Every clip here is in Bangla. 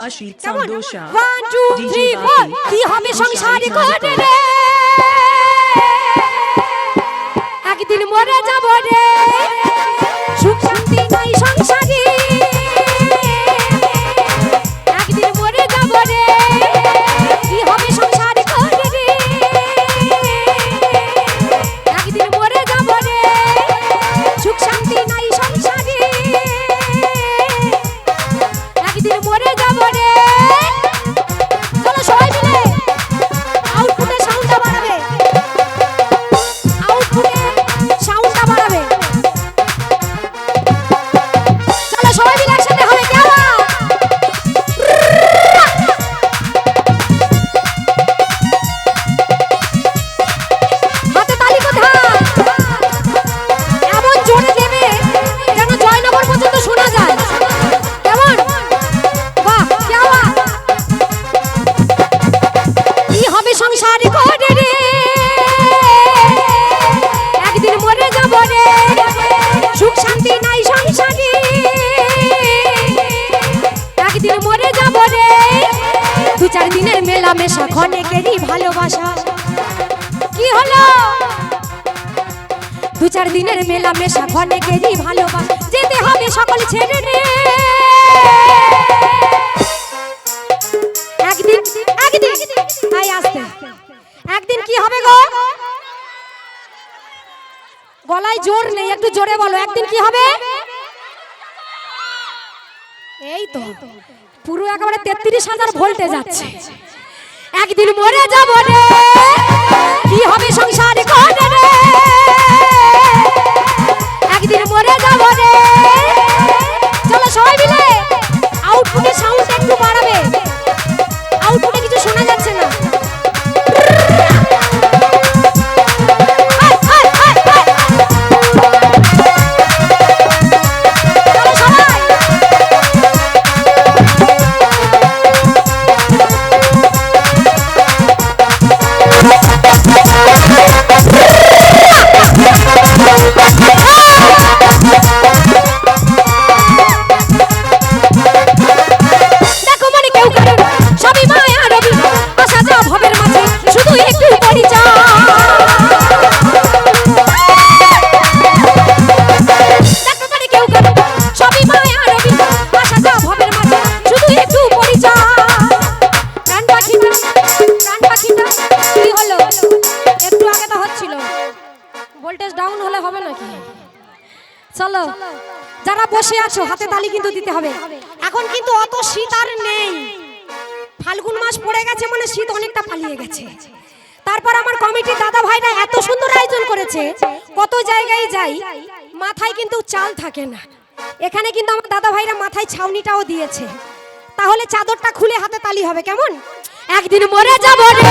Ashit Sandosha, 1 2 DJ 3 4 Baki, কি হবে সংসারে Vishali করে রে একদিন মরে যাব রে সুখ শান্তি নাই সংসারে একদিন মরে যাব রে কি হবে সংসারে করে রে একদিন মরে যাব রে সুখ শান্তি নাই সংসারে একদিন মরে যাব রে চলো সবাই মিলে আউটপুটে সাউন্ডটা বাড়াবে আউটপুটে সাউন্ডটা বাড়াবে চলো সবাই মিলে একসাথে হবে কেমন হাতে তালি কোথায় এমন জোরে দেবে যেন জয়নগর পর্যন্ত শোনা যায় কেমন বাহ কেমন কি হবে সংসারে করে রে একদিন মরে যাব রে সুখ শান্তি নাই সংসারে একদিন মরে যাব রে 2-4 দিনের মেলামেশা ক্ষণেকেরই ভালোবাসা কি হলো 2-4 দিনের মেলামেশা ক্ষণেকেরই ভালোবাসা যেতে হবে সকল ছেড়ে রে একদিন একদিন আই আসতে একদিন কি হবে গো গলায় জোর নেই একটু জোরে বলো একদিন কি হবে এই তো পুরো একেবারে 33,000 ভোল্টে যাচ্ছে একদিন মরে যাব রে কি হবে সংসারে করে রে একদিন মরে যাব রে চলো সবাই মিলে আউটপুটে সাউন্ড একটু বাড়াবে আউটপুটে কিছু শোনা যাচ্ছে না চলো সবাই দেখো মানে কেউ কারণ সবই মায়া রবি আসা যা ভবের মাঝে শুধু একটু পরিচয় দেখো মানে কেউ কারণ সবই মায়া রবি আসা যা ভবের মাঝে শুধু একটু পরিচয় প্রাণ পাখিটা কি হলো একটু আগে তো হচ্ছিল ভোল্টেজ ডাউন হলে হবে নাকি চলো যারা বসে আছো হাতে তালি কিন্তু দিতে হবে এখন কিন্তু অত শীত আর নেই ফাল্গুন মাস পড়ে গেছে মানে শীত অনেকটা পালিয়ে গেছে তারপর আমার কমিটির দাদা ভাইরা এত সুন্দর আয়োজন করেছে কত জায়গায় যাই মাথায় কিন্তু চাল থাকে না এখানে কিন্তু আমার দাদা ভাইরা মাথায় ছাউনিটাও দিয়েছে তাহলে চাদরটা খুলে হাতে তালি হবে কেমন একদিন মরে যাব রে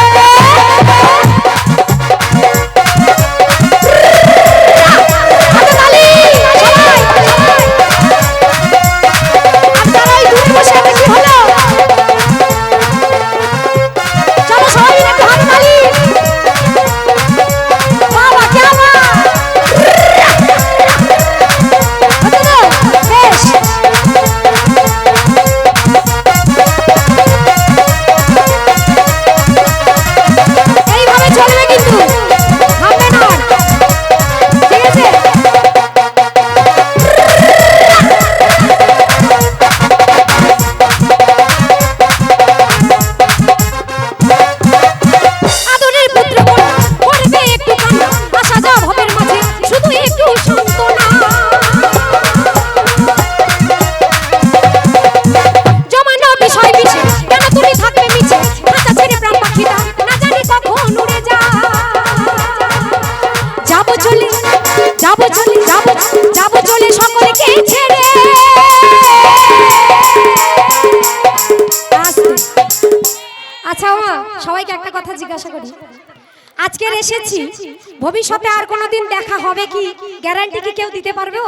হাতে তালি সবাই আপনারা ওই দূরে বসে আছেন কি হলো চলো সবাই মিলে একটু হাতে তালি বাবা কেমন হচ্ছে তো বেশ এইভাবে চলবে কিন্তু থামবে না ঠিক আছে আদরের পুত্র করবে একটু কান্না আসা যা ভবের মাঝে শুধু একটু সান্ত্বনা জমানো বিষয় বিশেষ কেন তুমি থাকবে মিছে খাঁচা ছেড়ে প্রাণ পাখিটা না জানি কখন উড়ে যা যাবো চলে যাবো চলে যাবো চলে সকলকে ছেড়ে আস্তে আচ্ছা মা সবাইকে একটা কথা জিজ্ঞাসা করি আজকের এসেছি ভবিষ্যতে আর কোনোদিন দেখা হবে কি গ্যারান্টি কি কেউ দিতে পারবে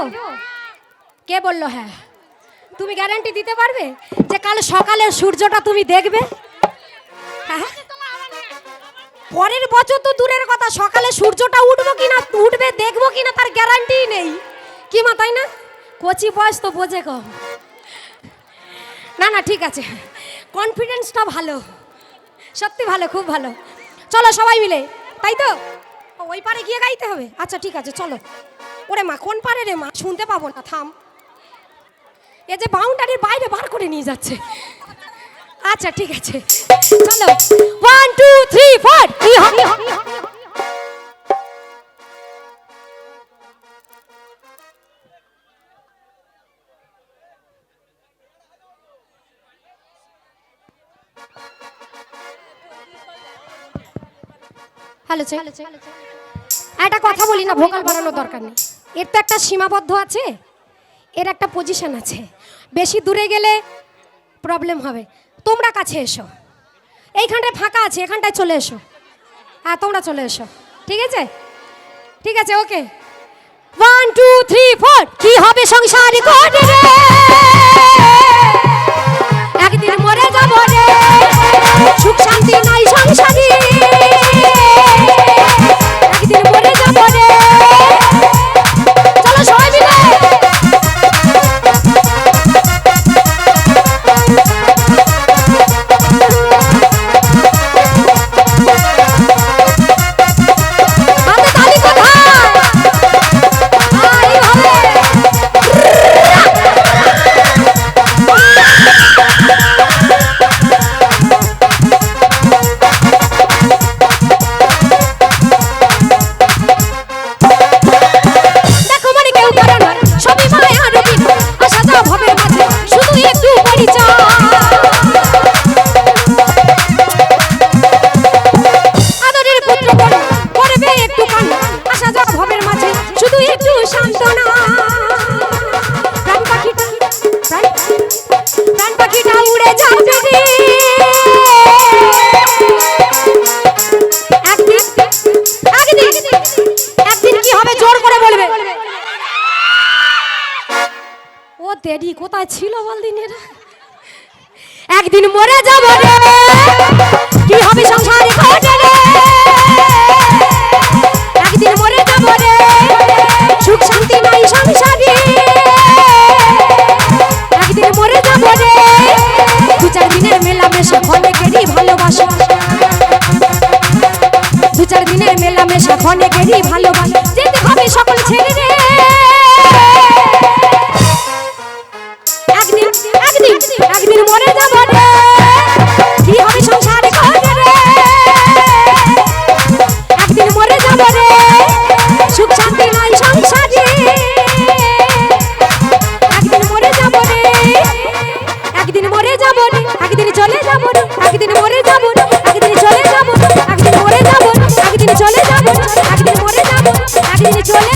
কে বললো হ্যাঁ তুমি গ্যারান্টি দিতে পারবে যে কাল সকালে সূর্যটা তুমি দেখবে হ্যাঁ পরের বছর তো দূরের কথা সকালে সূর্যটা উঠবো কিনা উঠবে দেখবো কিনা তার গ্যারান্টি নেই কি মা তাই না কচি বয়স তো বোঝে কম না না ঠিক আছে কনফিডেন্সটা ভালো, সত্যি ভালো, খুব ভালো। চলো সবাই মিলে, তাই তো? ওই পারে গিয়ে গাইতে হবে? আচ্ছা ঠিক আছে, চলো। ওরে মা, কোন পারে রে মা? শুনতে পাবো না, থাম। এ যে বাউন্ডারির বাইরে বার করে নিয়ে যাচ্ছে। আচ্ছা ঠিক আছে, চলো। 1 2 3 4 হ্যালো, একটা কথা বলি না, ভোকাল বাড়ানোর দরকার নেই। এর তো একটা সীমাবদ্ধ আছে, এর একটা পজিশন আছে। বেশি দূরে গেলে প্রবলেম হবে। তোমরা কাছে এসো, এইখানটায় ফাঁকা আছে, এখানটায় চলে এসো। হ্যাঁ, তোমরা চলে এসো, ঠিক আছে? ঠিক আছে, ওকে। 1 2 3 4 কি হবে সংসার করে রে, একদিন মরে যাব রে, সুখ শান্তি নাই সংসারে, একদিন মরে যাব রে। চলো সবাই মিলে। দেরি কোথায় ছিল বলদিন? একদিন মরে যাব রে, কি হবে সংসারে ঘটে রে, একদিন মরে যাব রে, সুখ শান্তি নাই সংসারে, একদিন মরে যাব রে। 2-4 দিনের মেলামেশা অনেকেরই ভালোবাসা, 2-4 দিনের মেলামেশা অনেকেরই ভালোবাসা, যেতে হবে সকল ছেড়ে রে। একদিন মরে যাব রে, কি হবে সংসারে ঘটে রে, একদিন মরে যাব রে, সুখ শান্তি নাই সংসারে, একদিন মরে যাব রে, একদিন মরে যাব রে, একদিন চলে যাব রে, একদিন মরে যাব রে, একদিন চলে যাব রে, একদিন মরে যাব রে, একদিন চলে যাব রে, একদিন মরে যাব রে, একদিন চলে